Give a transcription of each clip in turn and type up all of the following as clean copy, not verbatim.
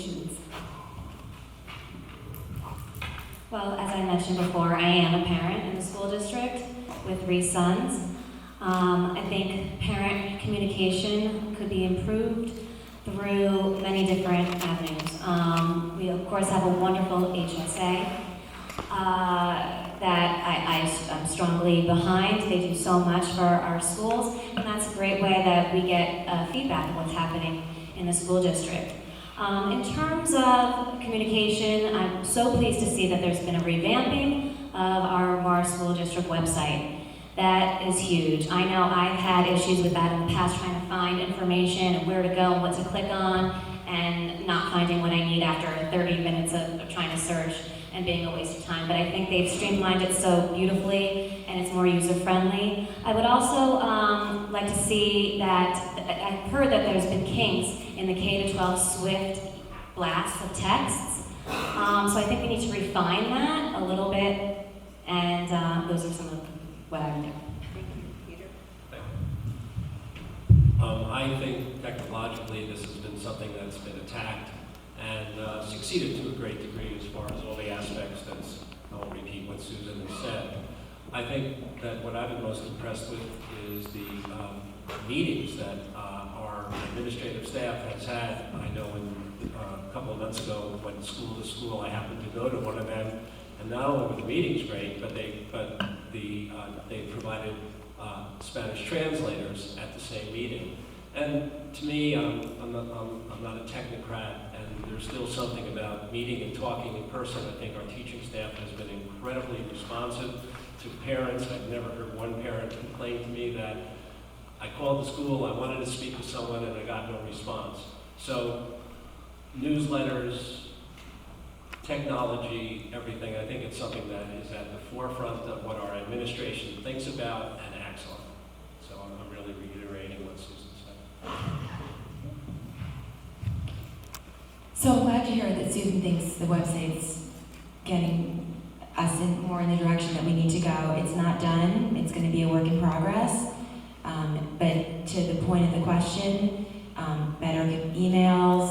communications? Well, as I mentioned before, I am a parent in the school district with 3 sons. I think parent communication could be improved through many different avenues. We of course have a wonderful HSA that I'm strongly behind. They do so much for our schools, and that's a great way that we get feedback of what's happening in the school district. In terms of communication, I'm so pleased to see that there's been a revamping of our school district website. That is huge. I know I've had issues with that in the past, trying to find information and where to go and what to click on, and not finding what I need after 30 minutes of trying to search and being a waste of time. But I think they've streamlined it so beautifully, and it's more user-friendly. I would also like to see that, I've heard that there's been kinks in the K-12 Swift blasts of texts. So I think we need to refine that a little bit, and those are some of what I would do. Thank you, Peter. I think technologically this has been something that's been attacked and succeeded to a great degree as far as all the aspects that's, I won't repeat what Susan has said. I think that what I've been most impressed with is the meetings that our administrative staff has had. I know a couple of months ago, when school to school, I happened to go to one of them, and not only were the meetings great, but they provided Spanish translators at the same meeting. And to me, I'm not a technocrat, and there's still something about meeting and talking in person. I think our teaching staff has been incredibly responsive to parents. I've never heard one parent complain to me that I called the school, I wanted to speak with someone, and I got no response. So newsletters, technology, everything, I think it's something that is at the forefront of what our administration thinks about and acts on. So I'm really reiterating what Susan said. So I'm glad to hear that Susan thinks the website's getting us more in the direction that we need to go. It's not done, it's going to be a work in progress. But to the point of the question, better emails,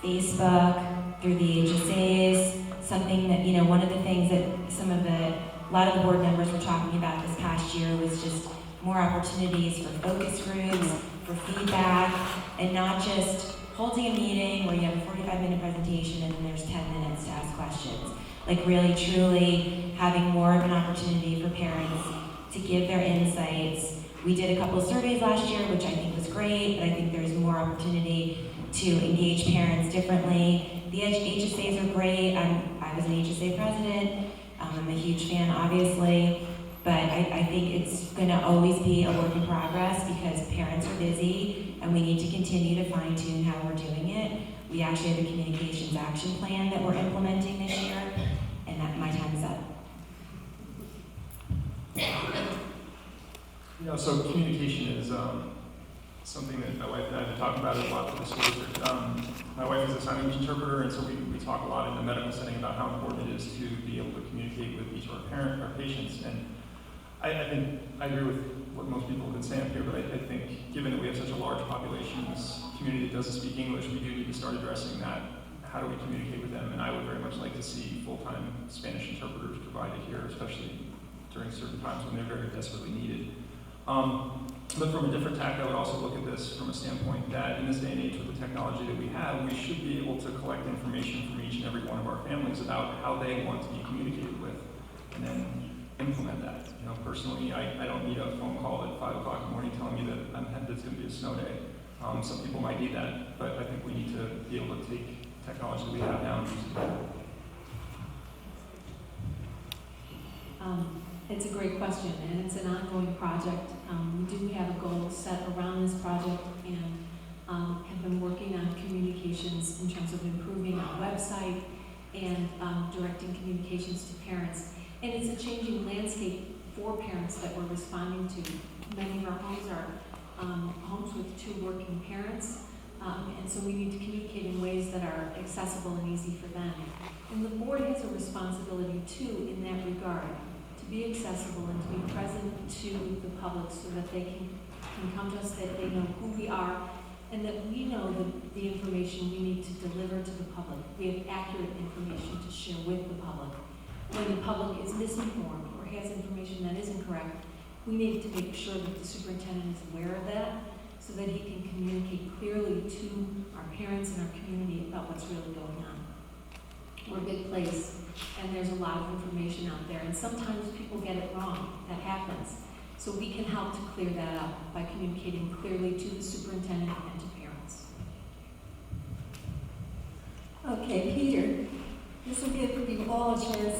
Facebook, through the HSAs, something that, one of the things that a lot of the board members were talking about this past year was just more opportunities for focus groups, for feedback, and not just holding a meeting where you have a 45-minute presentation and then there's 10 minutes to ask questions. Like really, truly having more of an opportunity for parents to give their insights. We did a couple of surveys last year, which I think was great, but I think there's more opportunity to engage parents differently. The HSAs are great. I was an HSA president. I'm a huge fan, obviously, but I think it's going to always be a work in progress because parents are busy, and we need to continue to fine-tune how we're doing it. We actually have a communications action plan that we're implementing this year, and my time is up. So communication is something that my wife and I have been talking about a lot with the school district. My wife is a sign language interpreter, and so we talk a lot in the medical setting about how important it is to be able to communicate with each of our patients. And I think I agree with what most people have been saying up here, but I think given that we have such a large population in this community that doesn't speak English, we do need to start addressing that. How do we communicate with them? And I would very much like to see full-time Spanish interpreters provided here, especially during certain times when they're very desperately needed. But from a different tack, I would also look at this from a standpoint that in this day and age with the technology that we have, we should be able to collect information from each and every one of our families about how they want to be communicated with, and then implement that. Personally, I don't need a phone call at 5 o'clock in the morning telling me that it's going to be a snow day. Some people might need that, but I think we need to be able to take technology that we have now and use it. It's a great question, and it's an ongoing project. We do have a goal set around this project, and have been working on communications in terms of improving our website and directing communications to parents. And it's a changing landscape for parents that we're responding to. Many of our homes are homes with 2 working parents, and so we need to communicate in ways that are accessible and easy for them. And the board has a responsibility too in that regard, to be accessible and to be present to the public so that they can come to us, that they know who we are and that we know the information we need to deliver to the public. We have accurate information to share with the public. When the public is misinformed or has information that isn't correct, we need to make sure that the superintendent is aware of that so that he can communicate clearly to our parents and our community about what's really going on. We're a big place, and there's a lot of information out there, and sometimes people get it wrong. That happens. So we can help to clear that up by communicating clearly to the superintendent and to parents. Okay, Peter, this will give you all a chance to